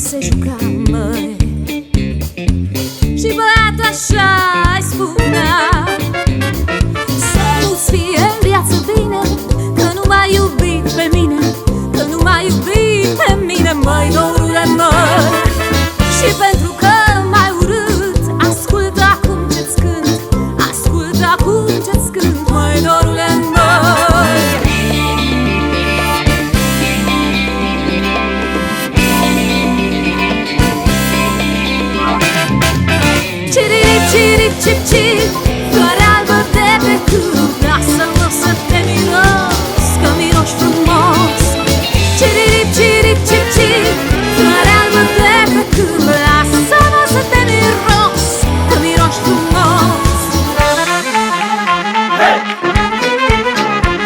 se juca, măi, și băiatul așa-i spunea: să nu-ți fie în viață bine, că nu m-ai iubit pe mine, că nu m-ai iubit pe mine, măi, dorule, măi. Și pentru că m-ai urât, ascultă acum ce-ți cânt, ascultă acum ce-ți cânt, măi, dorule, măi. Cirip, cirip, cip, cip, floare albă de pe câmp, lasă-mă să te miros, că miroși frumos. Cirip, cirip, cip, cip, floare albă de pe câmp, lasă-mă să te miros, că miroși frumos. Hey!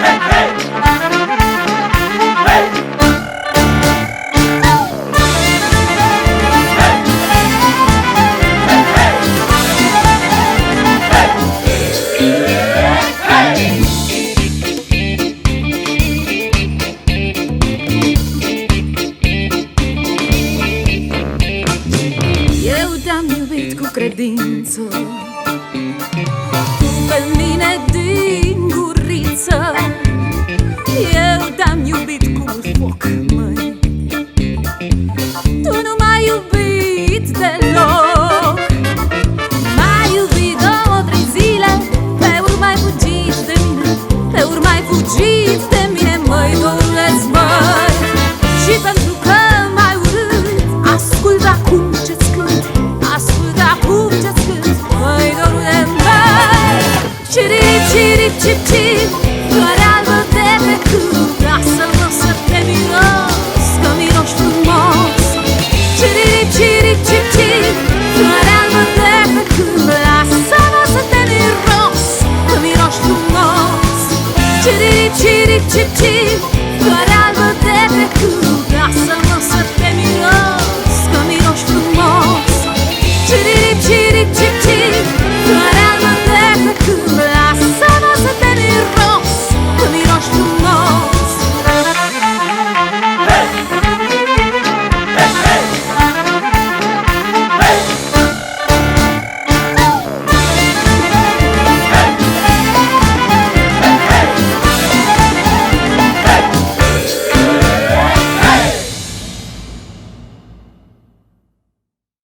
Hey, hey! Hey! Eu te-am iubit cu credință, tu pe mine din guriță. Eu te-am iubit cu foc, măi, tu nu m-ai iubit deloc. M-ai iubit 2-3 zile, pe urmă ai fugit de mine, pe urmă ai fugit de mine, măi, dorule-ți, măi. Și pentru că m-ai urât, ascultă acum ce-ți cânt, ascultă acum ce-ți cânt, măi, dorule, măi. Cirip, cirip, cip, cip, floare albă de pe câmp, lasă-mă să te miros, că miroși frumos. Cirip, cirip, cip, cip, floare albă de pe câmp, lasă-mă să te miros, că miroși frumos. Cirip, cirip, cip, cip.